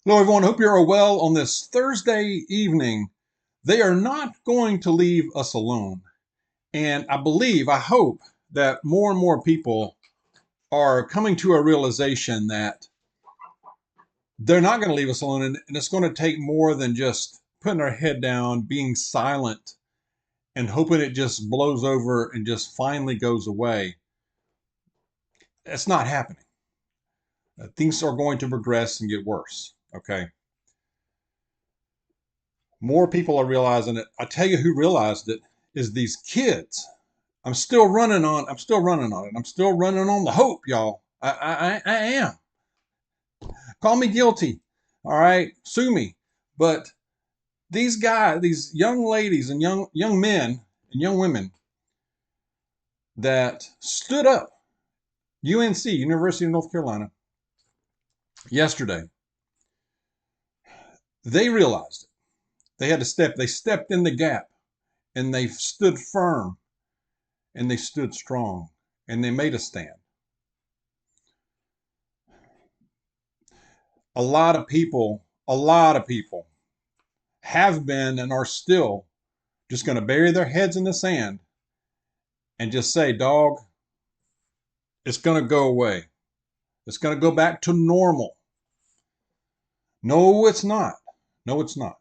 Hello, everyone. Hope you're well on this Thursday evening. They are not going to leave us alone. And I hope that more and more people are coming to a realization that they're not going to leave us alone. And it's going to take more than just putting our head down, being silent, and hoping it just blows over and just finally goes away. It's not happening. Things are going to progress and get worse. Okay. More people are realizing it. I tell you who realized it is these kids. I'm still running on it. I'm still running on the hope, y'all. I am. Call me guilty. All right. Sue me. But these guys, these young ladies and young men and young women that stood up, UNC, University of North Carolina, yesterday, they realized it. They stepped in the gap and they stood firm and they stood strong and they made a stand. A lot of people have been and are still just going to bury their heads in the sand and just say, dog, it's going to go away. It's going to go back to normal. No, it's not. No, it's not.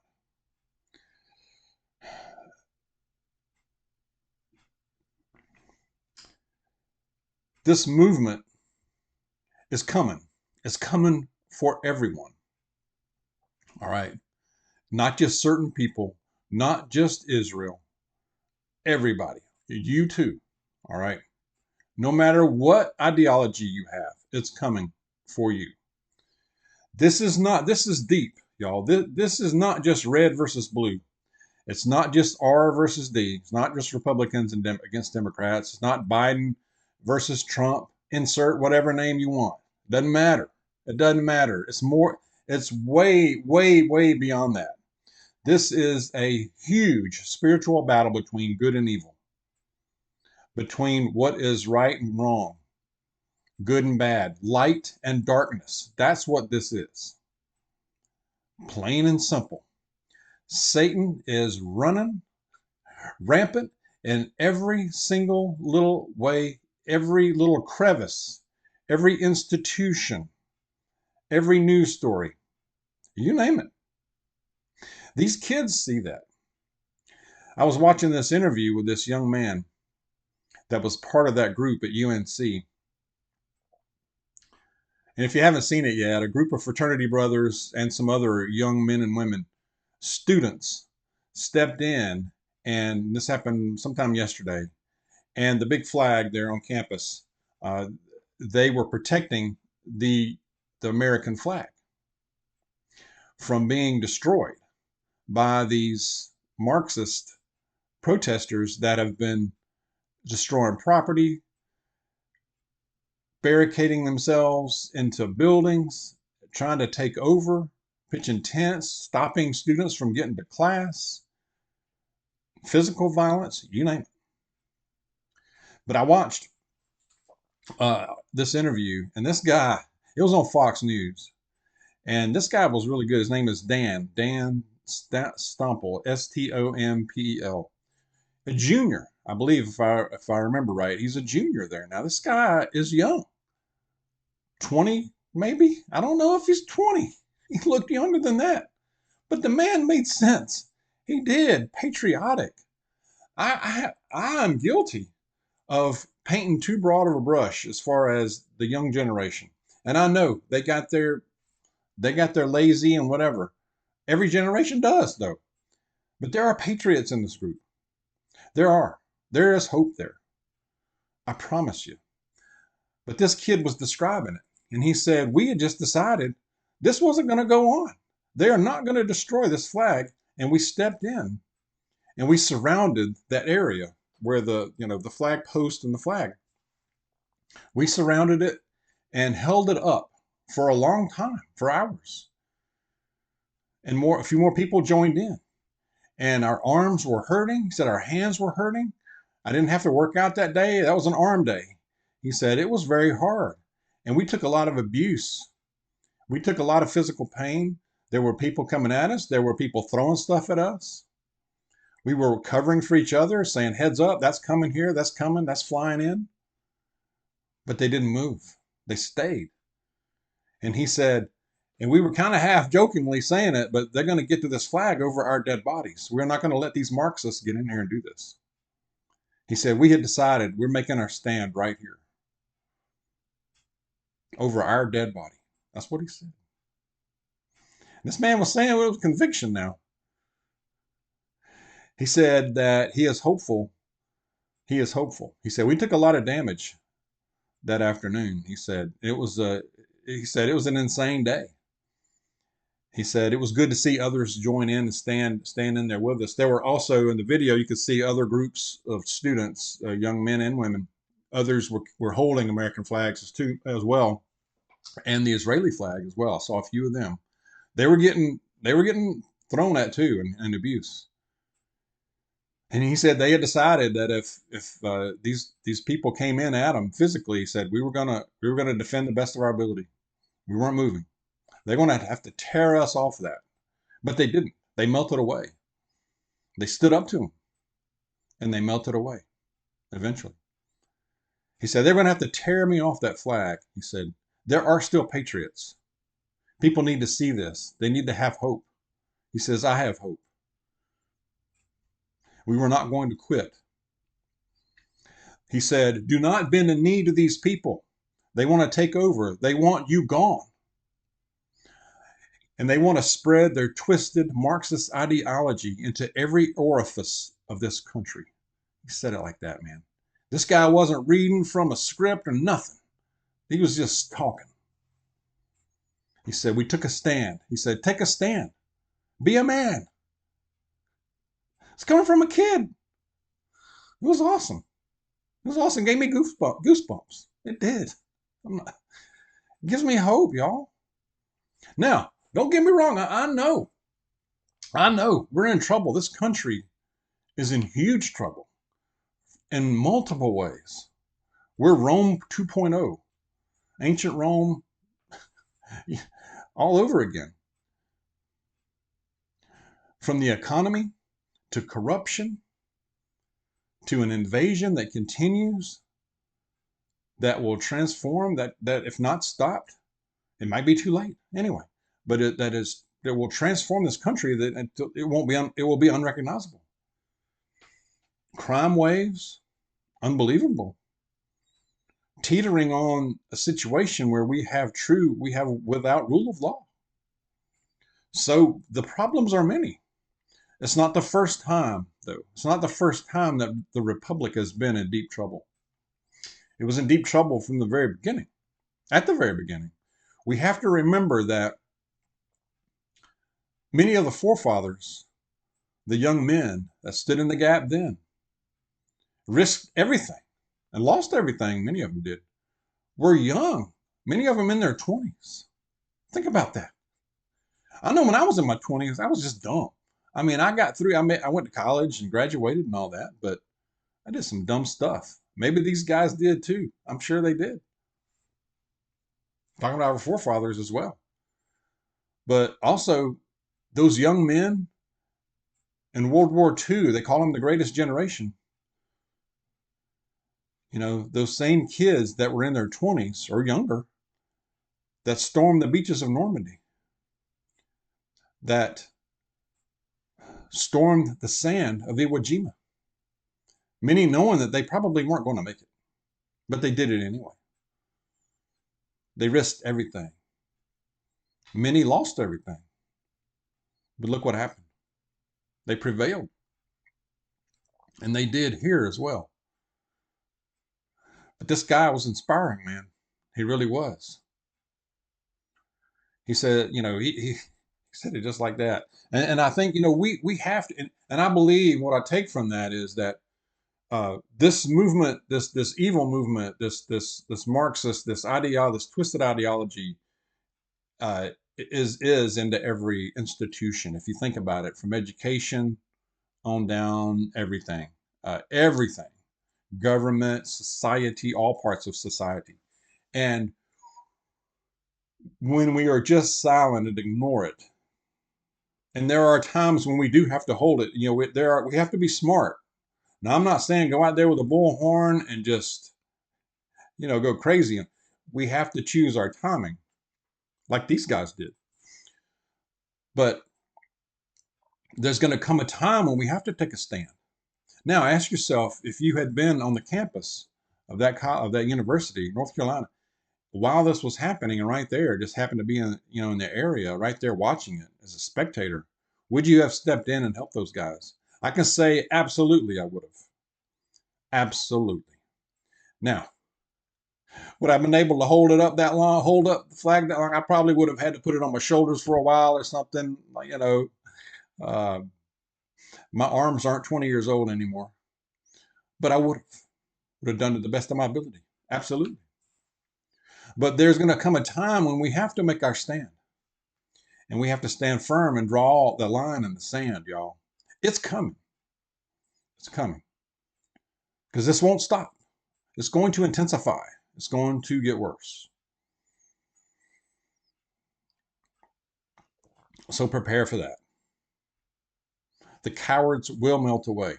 This movement is coming. It's coming for everyone. All right. Not just certain people, not just Israel, everybody. You too. All right. No matter what ideology you have, it's coming for you. This is deep, y'all. This is not just red versus blue. It's not just R versus D. It's not just Republicans and against Democrats. It's not Biden versus Trump. Insert whatever name you want. Doesn't matter. It doesn't matter. It's more, it's way, way, way beyond that. This is a huge spiritual battle between good and evil, between what is right and wrong, good and bad, light and darkness. That's what this is. Plain and simple. Satan is running rampant in every single little way, every little crevice, every institution, every news story. You name it. These kids see that. I was watching this interview with this young man that was part of that group at UNC. And if you haven't seen it yet, a group of fraternity brothers and some other young men and women, students, stepped in, and this happened sometime yesterday. And the big flag there on campus, uh, they were protecting the American flag from being destroyed by these Marxist protesters that have been destroying property, barricading themselves into buildings, trying to take over, pitching tents, stopping students from getting to class, physical violence, you name it. But I watched this interview, and this guy, it was on Fox News, and this guy was really good. His name is Dan Stompel, Stompel, a junior, I believe, if I remember right. He's a junior there. Now, this guy is young, 20 maybe. I don't know if he's 20. He looked younger than that, but the man made sense. He did, patriotic. I am guilty of painting too broad of a brush as far as the young generation. And I know they got their lazy and whatever. Every generation does though. But there are patriots in this group. There are. There is hope there. I promise you. But this kid was describing it. And he said, we had just decided this wasn't going to go on. They are not going to destroy this flag. And we stepped in and we surrounded that area where the flag post and the flag. We surrounded it and held it up for a long time, for hours. And a few more people joined in. And our arms were hurting. He said our hands were hurting. I didn't have to work out that day. That was an arm day. He said it was very hard. And we took a lot of abuse. We took a lot of physical pain. There were people coming at us. There were people throwing stuff at us. We were covering for each other, saying, heads up, that's coming here, that's coming, that's flying in. But they didn't move. They stayed. And he said, and we were kind of half jokingly saying it, but they're going to get to this flag over our dead bodies. We're not going to let these Marxists get in here and do this. He said, we had decided we're making our stand right here over our dead body. That's what he said. This man was saying it was conviction now. He said that he is hopeful. He is hopeful. He said, we took a lot of damage that afternoon. He said, it was an insane day. He said, it was good to see others join in and stand in there with us. There were also, in the video, you could see other groups of students, young men and women. Others were holding American flags as well, and the Israeli flag as well. I saw a few of them. They were getting thrown at too, and abuse. And he said they had decided that if these people came in at them physically, he said we were gonna defend the best of our ability. We weren't moving. They're going to have to tear us off of that. But they didn't. They melted away. They stood up to them, and they melted away eventually. He said, they're going to have to tear me off that flag. He said, there are still patriots. People need to see this. They need to have hope. He says, I have hope. We were not going to quit. He said, do not bend a knee to these people. They want to take over. They want you gone. And they want to spread their twisted Marxist ideology into every orifice of this country. He said it like that, man. This guy wasn't reading from a script or nothing. He was just talking. He said, we took a stand. He said, take a stand. Be a man. It's coming from a kid. It was awesome. It was awesome. It gave me goosebumps. It did. It gives me hope, y'all. Now, don't get me wrong. I know we're in trouble. This country is in huge trouble in multiple ways. We're Rome 2.0, ancient Rome all over again. From the economy to corruption to an invasion that continues, that will transform, that if not stopped, it might be too late anyway. But that will transform this country. That it will be unrecognizable. Crime waves, unbelievable. Teetering on a situation where we have without rule of law. So the problems are many. It's not the first time, though. It's not the first time that the Republic has been in deep trouble. It was in deep trouble from the very beginning. At the very beginning, we have to remember that many of the forefathers, the young men that stood in the gap then, risked everything and lost everything. Many of them did. Were young. Many of them in their 20s. Think about that. I know when I was in my 20s, I was just dumb. I mean, I got through. I went to college and graduated and all that, but I did some dumb stuff. Maybe these guys did too. I'm sure they did. Talking about our forefathers as well. But also, those young men in World War II, they call them the greatest generation. You know, those same kids that were in their 20s or younger that stormed the beaches of Normandy, that stormed the sand of Iwo Jima, many knowing that they probably weren't going to make it, but they did it anyway. They risked everything. Many lost everything. But look what happened. They prevailed. And they did here as well. But this guy was inspiring, man. He really was. He said, you know, he said it just like that. And I think, you know, we have to, and I believe what I take from that is that this movement, this evil movement, this Marxist, this twisted ideology, is into every institution. If you think about it, from education on down, everything, government, society, all parts of society. And when we are just silent and ignore it, And there are times when we do have to hold it. We have to be smart. Now, I'm not saying go out there with a bullhorn and just, go crazy. We have to choose our timing, like these guys did. But there's going to come a time when we have to take a stand. Now, ask yourself, if you had been on the campus of that university, North Carolina, while this was happening, and right there, just happened to be in the area, right there watching it as a spectator, would you have stepped in and helped those guys? I can say absolutely, I would have. Absolutely. Now, would I have been able to hold it up that long, hold up the flag that long? I probably would have had to put it on my shoulders for a while or something. Uh, my arms aren't 20 years old anymore, but I would have done it the best of my ability. Absolutely. But there's going to come a time when we have to make our stand, and we have to stand firm and draw the line in the sand, y'all. It's coming. It's coming. Because this won't stop. It's going to intensify. It's going to get worse. So prepare for that. The cowards will melt away.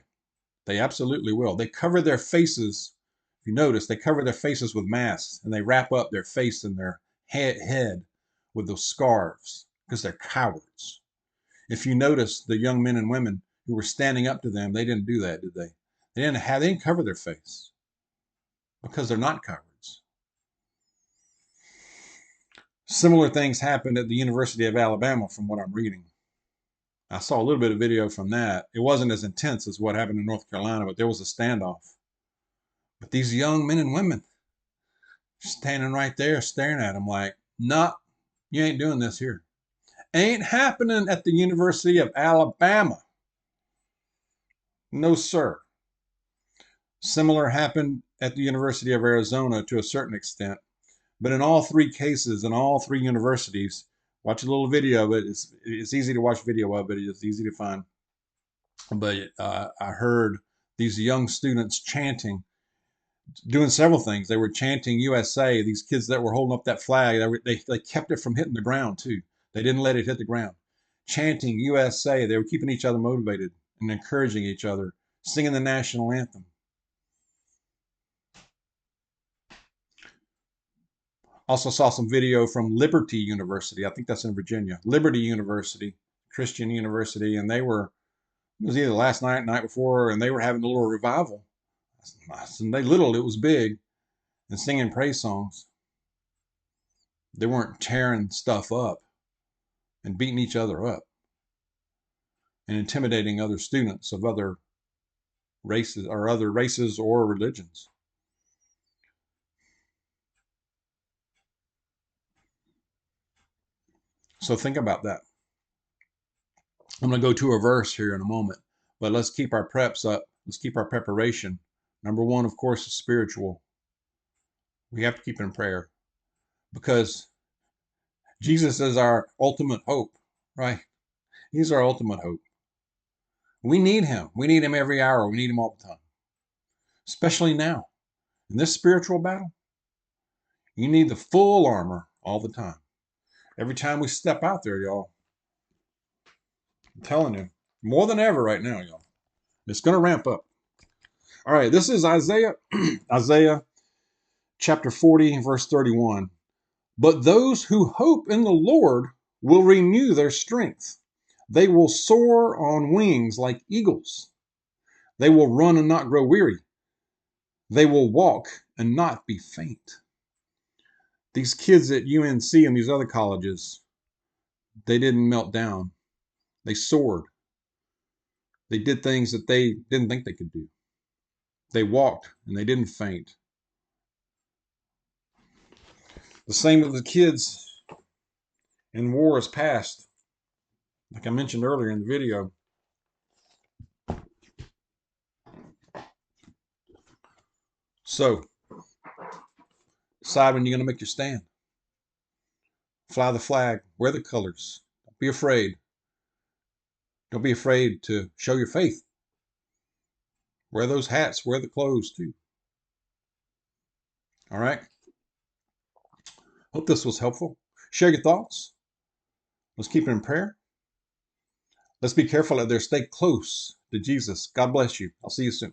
They absolutely will. They cover their faces. If you notice, they cover their faces with masks, and they wrap up their face and their head with those scarves because they're cowards. If you notice, the young men and women who were standing up to them, they didn't do that, did they? They didn't cover their face because they're not cowards. Similar things happened at the University of Alabama, from what I'm reading. I saw a little bit of video from that. It wasn't as intense as what happened in North Carolina, but there was a standoff. But these young men and women standing right there staring at him like, nah, you ain't doing this here. Ain't happening at the University of Alabama. No, sir. Similar happened at the University of Arizona to a certain extent. But in all three cases, in all three universities, watch a little video of it. It's easy to watch video of it. It's easy to find. But I heard these young students chanting, doing several things. They were chanting USA. These kids that were holding up that flag, they kept it from hitting the ground too. They didn't let it hit the ground. Chanting USA. They were keeping each other motivated and encouraging each other, singing the national anthem. Also saw some video from Liberty University. I think that's in Virginia. Liberty University, Christian university, and it was either last night, night before, and they were having a little revival. It was big, and singing praise songs. They weren't tearing stuff up and beating each other up and intimidating other students of other races or religions. So think about that. I'm going to go to a verse here in a moment, but let's keep our preps up. Let's keep our preparation. Number one, of course, is spiritual. We have to keep in prayer because Jesus is our ultimate hope, right? He's our ultimate hope. We need him. We need him every hour. We need him all the time, especially now. In this spiritual battle, you need the full armor all the time. Every time we step out there, y'all, I'm telling you, more than ever right now, y'all. It's going to ramp up. All right, this is Isaiah, Isaiah chapter 40, verse 31. But those who hope in the Lord will renew their strength. They will soar on wings like eagles. They will run and not grow weary. They will walk and not be faint. These kids at UNC and these other colleges, they didn't melt down. They soared. They did things that they didn't think they could do. They walked and they didn't faint. The same with the kids in wars past. Like I mentioned earlier in the video. So, decide when you're going to make your stand. Fly the flag. Wear the colors. Don't be afraid. Don't be afraid to show your faith. Wear those hats. Wear the clothes too. All right. Hope this was helpful. Share your thoughts. Let's keep it in prayer. Let's be careful out there. Stay close to Jesus. God bless you. I'll see you soon.